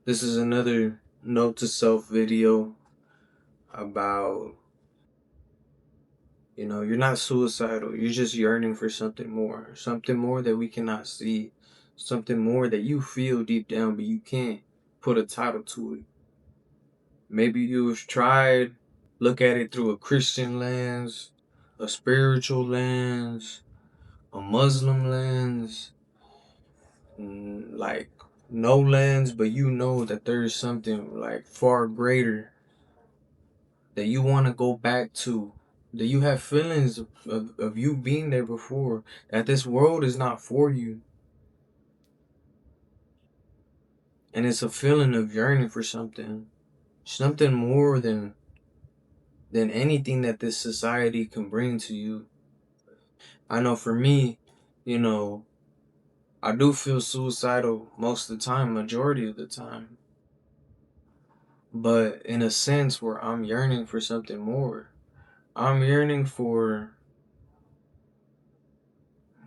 This is another note to self video about, you're not suicidal. You're just yearning for something more that we cannot see, something more that you feel deep down, but you can't put a title to it. Maybe you've tried look at it through a Christian lens, a spiritual lens, a Muslim lens, like no lens, but you know that there's something like far greater that you want to go back to, that you have feelings of you being there before, that this world is not for you. And it's a feeling of yearning for something more than anything that this society can bring to you. I know for me, you know, I do feel suicidal most of the time, majority of the time. But in a sense where I'm yearning for something more. I'm yearning for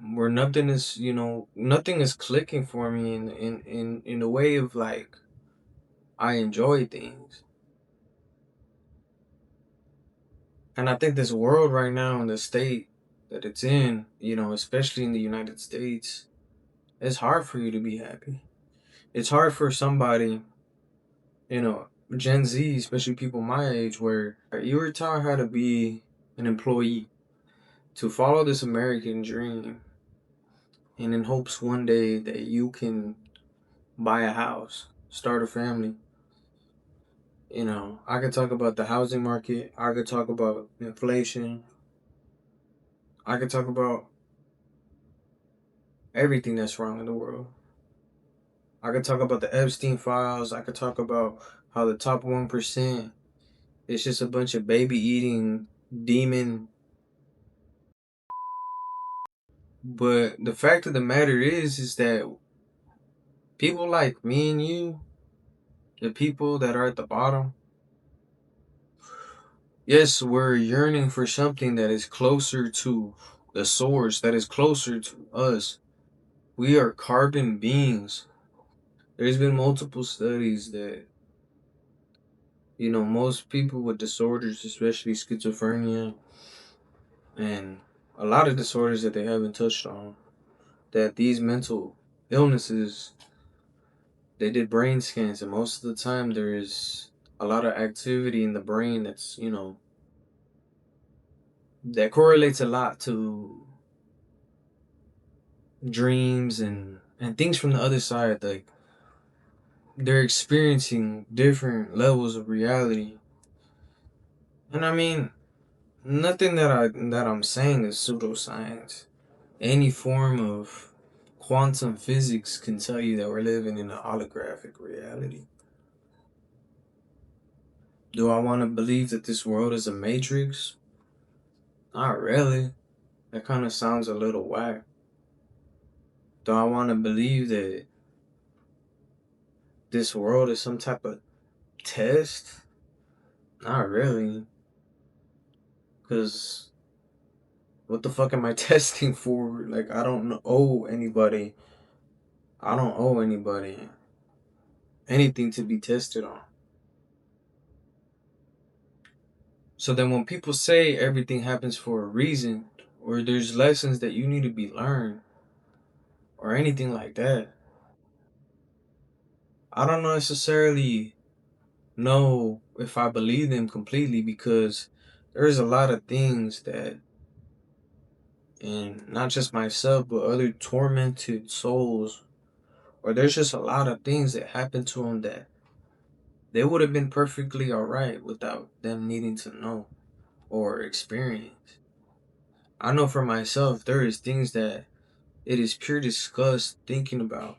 where nothing is clicking for me in a way of like I enjoy things. And I think this world right now in the state that it's in, especially in the United States, it's hard for you to be happy. It's hard for somebody, you know, Gen Z, especially people my age, where you were taught how to be an employee, to follow this American dream, and in hopes one day that you can buy a house, start a family. I could talk about the housing market. I could talk about inflation. I could talk about everything that's wrong in the world. I could talk about the Epstein files. I could talk about how the top 1% is just a bunch of baby eating demon. But the fact of the matter is that people like me and you, the people that are at the bottom, yes, we're yearning for something that is closer to the source, that is closer to us. We are carbon beings. There's been multiple studies that, most people with disorders, especially schizophrenia, and a lot of disorders that they haven't touched on, that these mental illnesses, they did brain scans, and most of the time there is a lot of activity in the brain that's, that correlates a lot to dreams and things from the other side. Like they're experiencing different levels of reality. And I mean, nothing that I'm saying is pseudoscience. Any form of quantum physics can tell you that we're living in a holographic reality. Do I want to believe that this world is a matrix? Not really. That kind of sounds a little whack. Do I want to believe that this world is some type of test? Not really. Because what the fuck am I testing for? Like, owe anybody. I don't owe anybody anything to be tested on. So then when people say everything happens for a reason, or there's lessons that you need to be learned, or anything like that, I don't necessarily know if I believe them completely, because there's a lot of things that, and not just myself, but other tormented souls, or there's just a lot of things that happen to them that they would have been perfectly alright without them needing to know or experience. I know for myself, there is things that it is pure disgust thinking about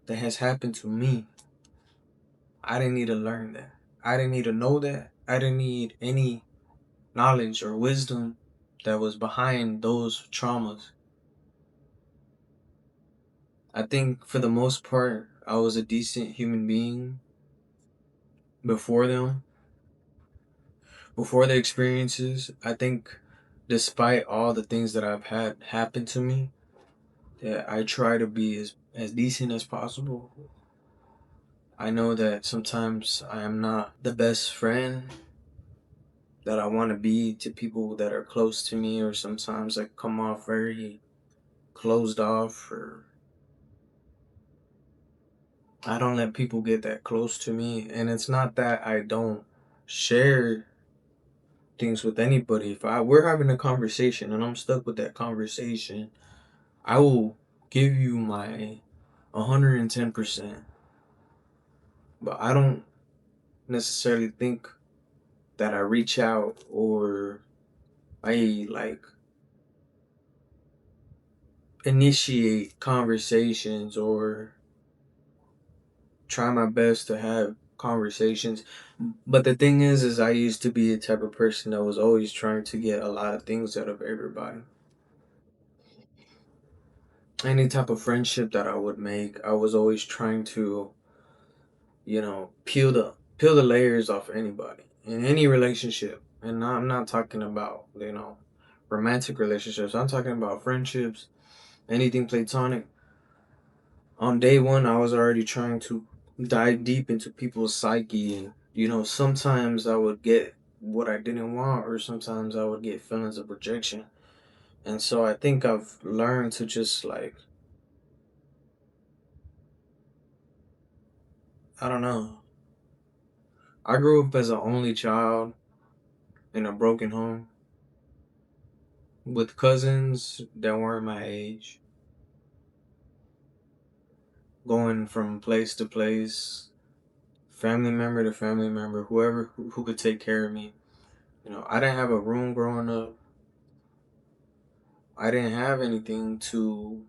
that has happened to me. I didn't need to learn that. I didn't need to know that. I didn't need any knowledge or wisdom that was behind those traumas. I think for the most part, I was a decent human being before them, before the experiences. I think despite all the things that I've had happen to me, that I try to be as decent as possible. I know that sometimes I am not the best friend that I want to be to people that are close to me, or sometimes I come off very closed off, or I don't let people get that close to me. And it's not that I don't share things with anybody. If we're having a conversation and I'm stuck with that conversation, I will give you my 110%. But I don't necessarily think that I reach out, or I like initiate conversations, or try my best to have conversations. But the thing is I used to be a type of person that was always trying to get a lot of things out of everybody. Any type of friendship that I would make, I was always trying to, peel the layers off anybody in any relationship. And I'm not talking about, romantic relationships. I'm talking about friendships, anything platonic. On day one, I was already trying to dive deep into people's psyche, and sometimes I would get what I didn't want, or sometimes I would get feelings of rejection. And so I think I've learned to just like, I don't know. I grew up as an only child in a broken home with cousins that weren't my age, going from place to place, family member to family member, whoever who could take care of me. I didn't have a room growing up. I didn't have anything to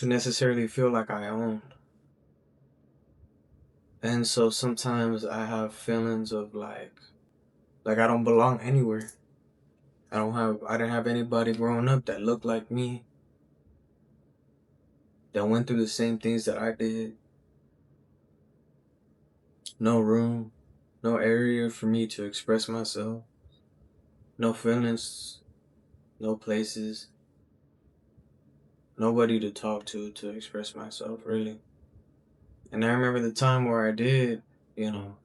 necessarily feel like I owned. And so sometimes I have feelings of like I don't belong anywhere. I didn't have anybody growing up that looked like me, that went through the same things that I did. No room, no area for me to express myself, no feelings, no places, nobody to talk to express myself really. And I remember the time where I did, you know,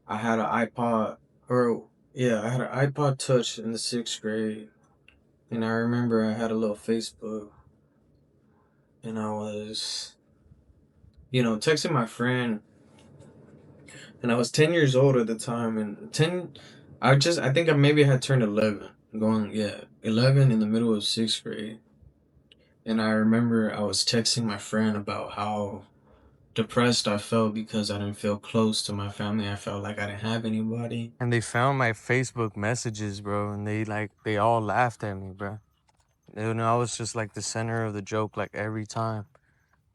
I had an iPod, or yeah, I had an iPod Touch in the sixth grade, and I remember I had a little Facebook, and I was, texting my friend, and I was 10 years old at the time, and I think I maybe had turned 11, going, yeah, 11 in the middle of sixth grade, and I remember I was texting my friend about how depressed I felt because I didn't feel close to my family. I felt like I didn't have anybody. And they found my Facebook messages, bro, and they all laughed at me, bro. I was just like the center of the joke, like every time.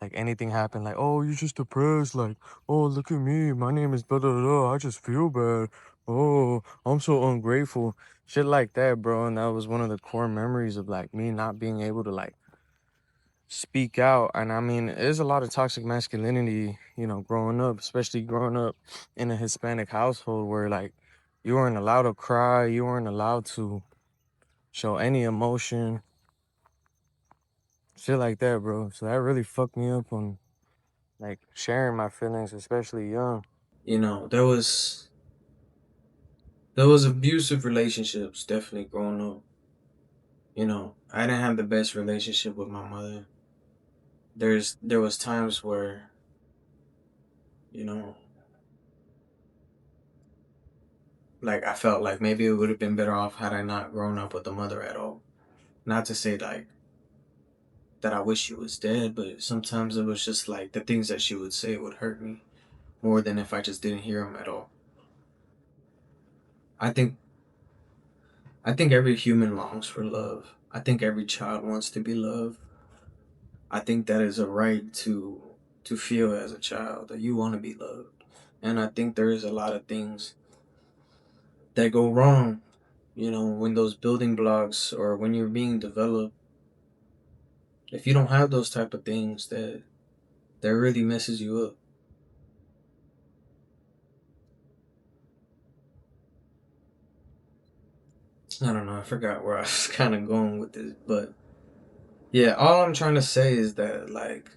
Like anything happened, like, oh, you're just depressed. Like, oh, look at me. My name is blah, blah, blah. I just feel bad. Oh, I'm so ungrateful. Shit like that, bro. And that was one of the core memories of like me not being able to like speak out. And I mean, there's a lot of toxic masculinity, growing up, especially growing up in a Hispanic household where like you weren't allowed to cry, you weren't allowed to show any emotion, shit like that, bro. So that really fucked me up on like sharing my feelings, especially young. There was abusive relationships definitely growing up. I didn't have the best relationship with my mother. There was times where, you know, like I felt like maybe it would have been better off had I not grown up with a mother at all. Not to say like that I wish she was dead, but sometimes it was just like the things that she would say would hurt me more than if I just didn't hear them at all. I think I think every human longs for love. I think every child wants to be loved. I think that is a right to feel as a child that you want to be loved. And I think there is a lot of things that go wrong, when those building blocks or when you're being developed. If you don't have those type of things, that really messes you up. I don't know. I forgot where I was kind of going with this, but yeah, all I'm trying to say is that like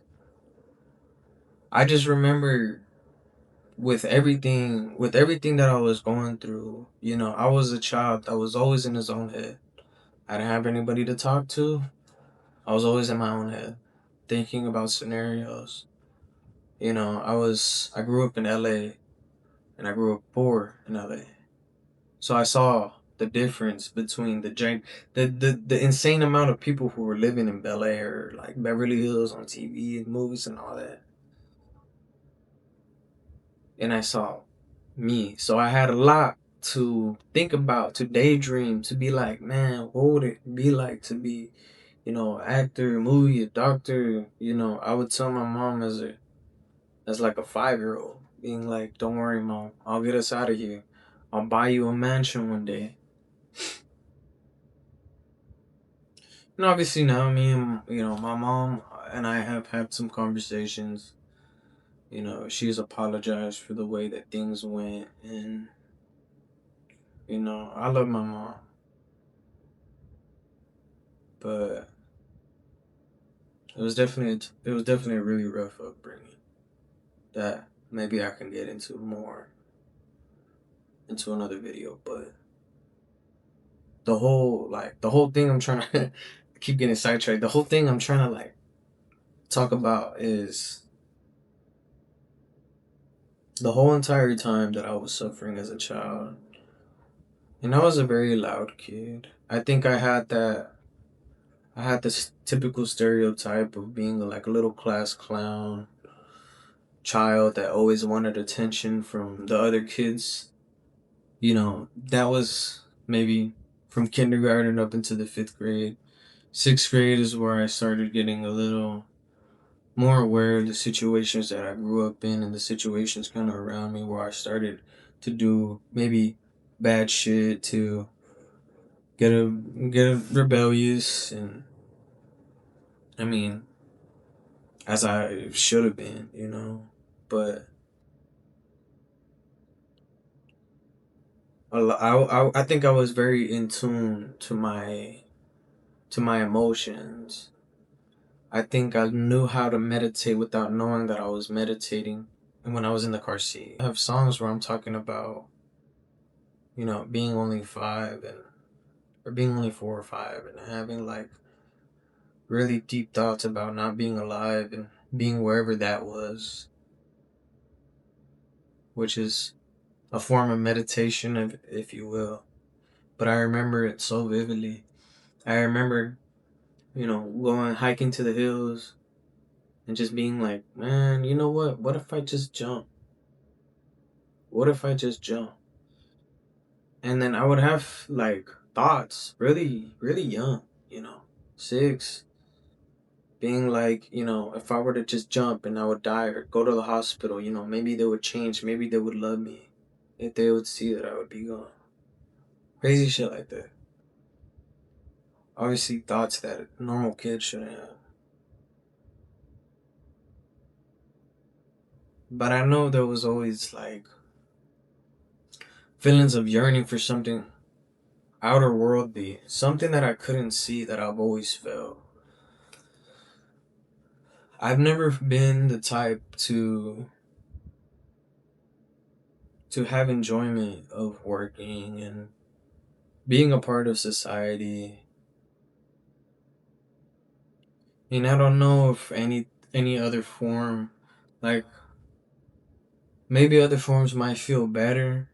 I just remember with everything that I was going through, I was a child that was always in his own head. I didn't have anybody to talk to. I was always in my own head, thinking about scenarios. I grew up in LA, and I grew up poor in LA. So I saw the difference between the insane amount of people who were living in Bel Air, like Beverly Hills on TV and movies and all that. And I saw me. So I had a lot to think about, to daydream, to be like, man, what would it be like to be, actor, movie, a doctor? I would tell my mom as like a 5-year old, being like, don't worry, mom, I'll get us out of here. I'll buy you a mansion one day. And obviously now me and my mom and I have had some conversations. She's apologized for the way that things went, and I love my mom, but it was definitely a really rough upbringing that maybe I can get into more into another video. But the whole thing I'm trying to I keep getting sidetracked. The whole thing I'm trying to talk about is the whole entire time that I was suffering as a child. And I was a very loud kid. I think I had this typical stereotype of being like a little class clown child that always wanted attention from the other kids. That was maybe from kindergarten up into the 5th grade. 6th grade is where I started getting a little more aware of the situations that I grew up in and the situations kind of around me, where I started to do maybe bad shit, to get a rebellious, and I mean, as I should have been. But I think I was very in tune to my emotions. I think I knew how to meditate without knowing that I was meditating. And when I was in the car seat, I have songs where I'm talking about, being only 5, or being only 4 or 5, and having like really deep thoughts about not being alive and being wherever that was, which is a form of meditation, if you will. But I remember it so vividly. I remember, going hiking to the hills and just being like, man, you know what? What if I just jump? What if I just jump? And then I would have like thoughts really, really young, 6, being like, if I were to just jump and I would die or go to the hospital, maybe they would change, maybe they would love me if they would see that I would be gone. Crazy shit like that. Obviously, thoughts that a normal kid shouldn't have. But I know there was always like feelings of yearning for something outer worldly, something that I couldn't see that I've always felt. I've never been the type to have enjoyment of working and being a part of society. And I don't know if any other form, like maybe other forms might feel better,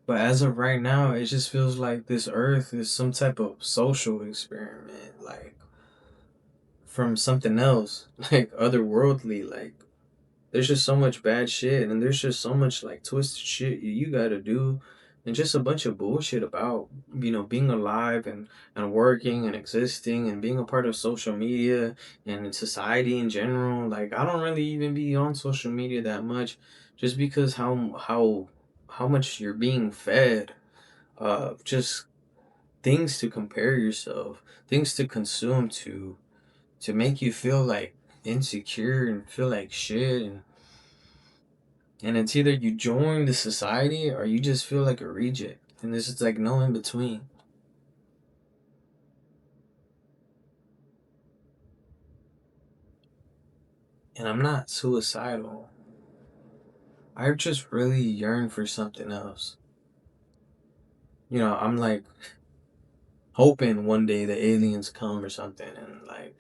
but as of right now, it just feels like this earth is some type of social experiment, like from something else, like otherworldly. Like there's just so much bad shit, and there's just so much like twisted shit you gotta do, and just a bunch of bullshit about being alive and working and existing and being a part of social media and in society in general. Like I don't really even be on social media that much, just because how much you're being fed, just things to compare yourself, things to consume, to make you feel like insecure and feel like shit, and it's either you join the society or you just feel like a reject. And there's just like no in between. And I'm not suicidal. I just really yearn for something else. I'm like hoping one day the aliens come or something and like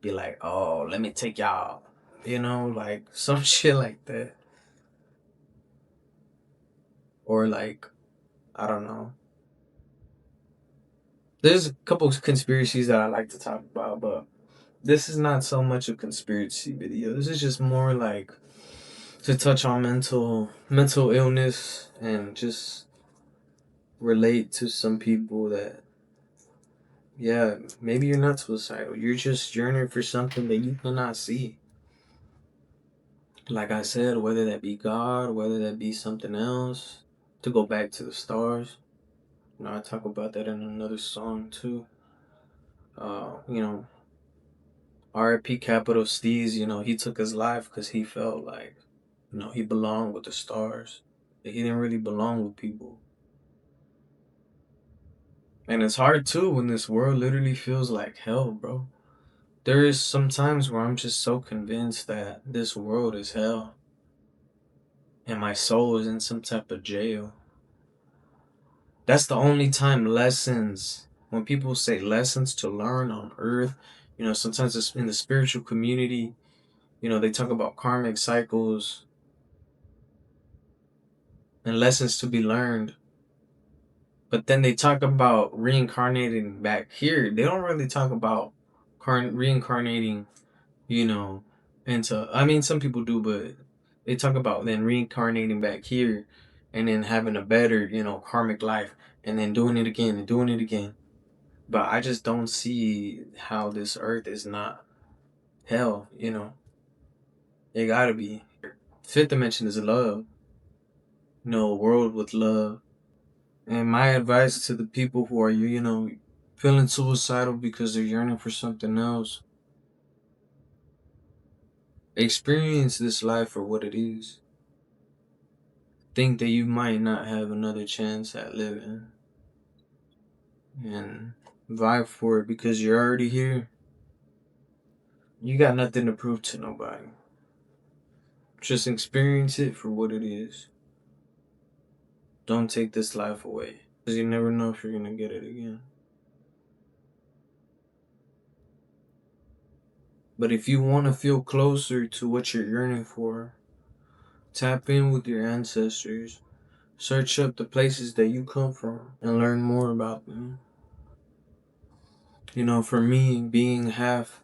be like, oh, let me take y'all. Like some shit like that. Or like, I don't know. There's a couple of conspiracies that I like to talk about, but this is not so much a conspiracy video. This is just more like to touch on mental illness and just relate to some people that, yeah, maybe you're not suicidal. You're just yearning for something that you cannot see. Like I said, whether that be God, whether that be something else, to go back to the stars. I talk about that in another song too. Uh, you know, R.I.P. Capital Steez, he took his life because he felt like, he belonged with the stars. He didn't really belong with people. And it's hard too when this world literally feels like hell, bro. There is some times where I'm just so convinced that this world is hell and my soul is in some type of jail. That's the only time lessons, when people say lessons to learn on earth, sometimes it's in the spiritual community, they talk about karmic cycles and lessons to be learned. But then they talk about reincarnating back here. They don't really talk about reincarnating, you know, into. I mean, some people do, but they talk about then reincarnating back here and then having a better, karmic life and then doing it again and doing it again. But I just don't see how this earth is not hell, It gotta be. Fifth dimension is love, a world with love. And my advice to the people who are, feeling suicidal because they're yearning for something else, experience this life for what it is. Think that you might not have another chance at living and vibe for it because you're already here. You got nothing to prove to nobody. Just experience it for what it is. Don't take this life away because you never know if you're going to get it again. But if you want to feel closer to what you're yearning for, tap in with your ancestors. Search up the places that you come from and learn more about them. For me, being half,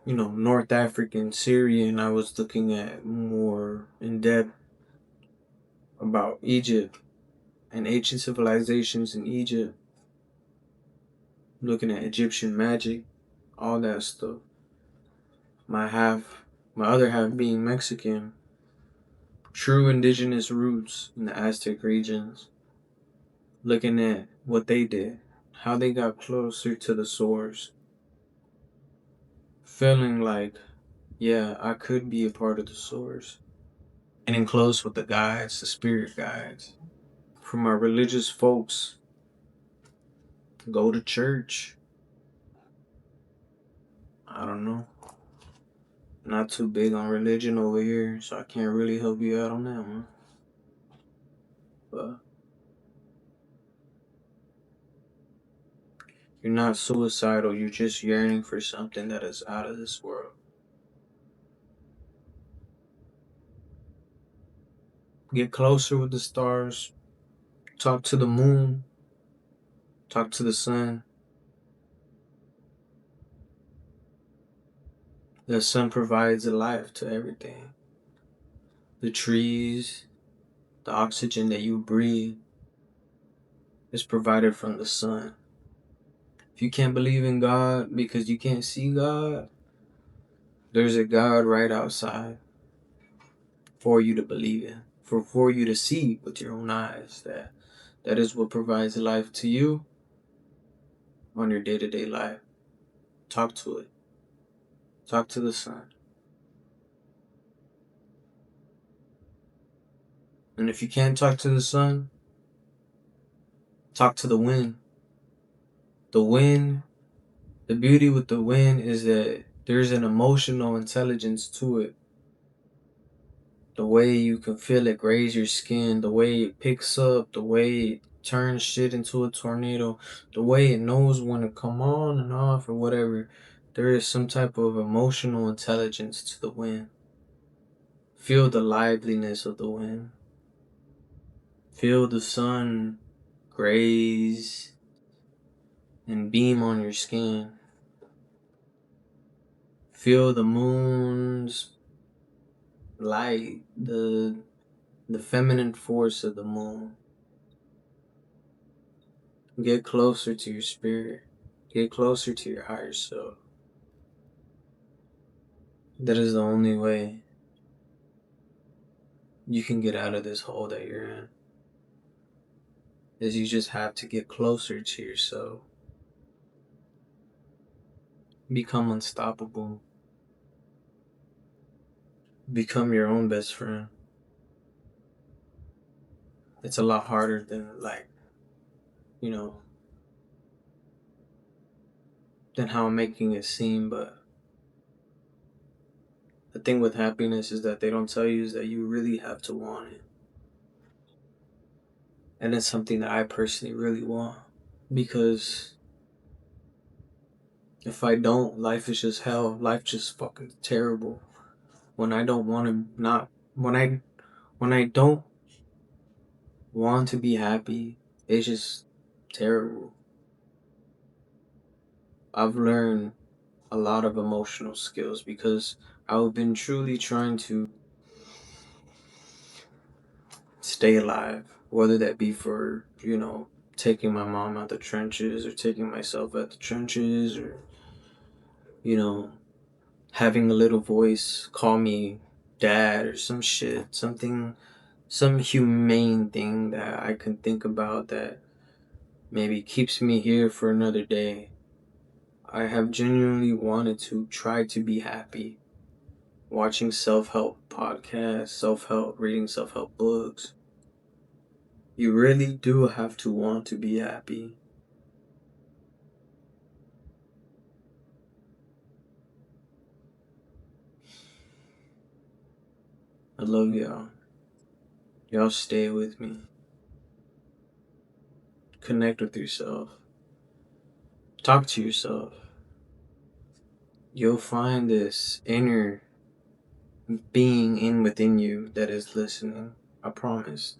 North African, Syrian, I was looking at more in depth about Egypt and ancient civilizations in Egypt, looking at Egyptian magic, all that stuff. My half, my other half being Mexican, true indigenous roots in the Aztec regions, looking at what they did, how they got closer to the source, feeling like, yeah, I could be a part of the source. Getting close with the guides, the spirit guides. For my religious folks, go to church. I don't know. Not too big on religion over here, so I can't really help you out on that one. But you're not suicidal, you're just yearning for something that is out of this world. Get closer with the stars, talk to the moon, talk to the sun. The sun provides a life to everything. The trees, the oxygen that you breathe is provided from the sun. If you can't believe in God because you can't see God, there's a God right outside for you to believe in, for you to see with your own eyes. That is what provides life to you on your day-to-day life. Talk to it. Talk to the sun. And if you can't talk to the sun, talk to the wind. The wind, the beauty with the wind is that There's an emotional intelligence to it. The way you can feel it graze your skin, the way it picks up, the way it turns shit into a tornado, the way it knows when to come on and off or whatever. There is some type of emotional intelligence to the wind. Feel the liveliness of the wind. Feel the sun graze and beam on your skin. Feel the moon's light, the feminine force of the moon. Get closer to your spirit. Get closer to your higher self. That is the only way you can get out of this hole that you're in. Is you just have to get closer to yourself. Become unstoppable. Become your own best friend. It's a lot harder than you know, than how I'm making it seem, but the thing with happiness is that they don't tell you is that you really have to want it. And it's something that I personally really want. Because if I don't, life is just hell. Life just fucking terrible. When I don't want to not when I don't want to be happy, it's just terrible. I've learned a lot of emotional skills because I've been truly trying to stay alive, whether that be for, taking my mom out the trenches or taking myself out the trenches or, you know, having a little voice call me dad or some shit, some humane thing that I can think about that maybe keeps me here for another day. I have genuinely wanted to try to be happy. Watching self help podcasts, self help, reading self help books. You really do have to want to be happy. I love y'all. Y'all stay with me. Connect with yourself. Talk to yourself. You'll find this inner being in within you that is listening. I promise.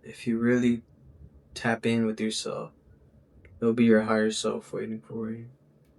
If you really tap in with yourself, it'll be your higher self waiting for you.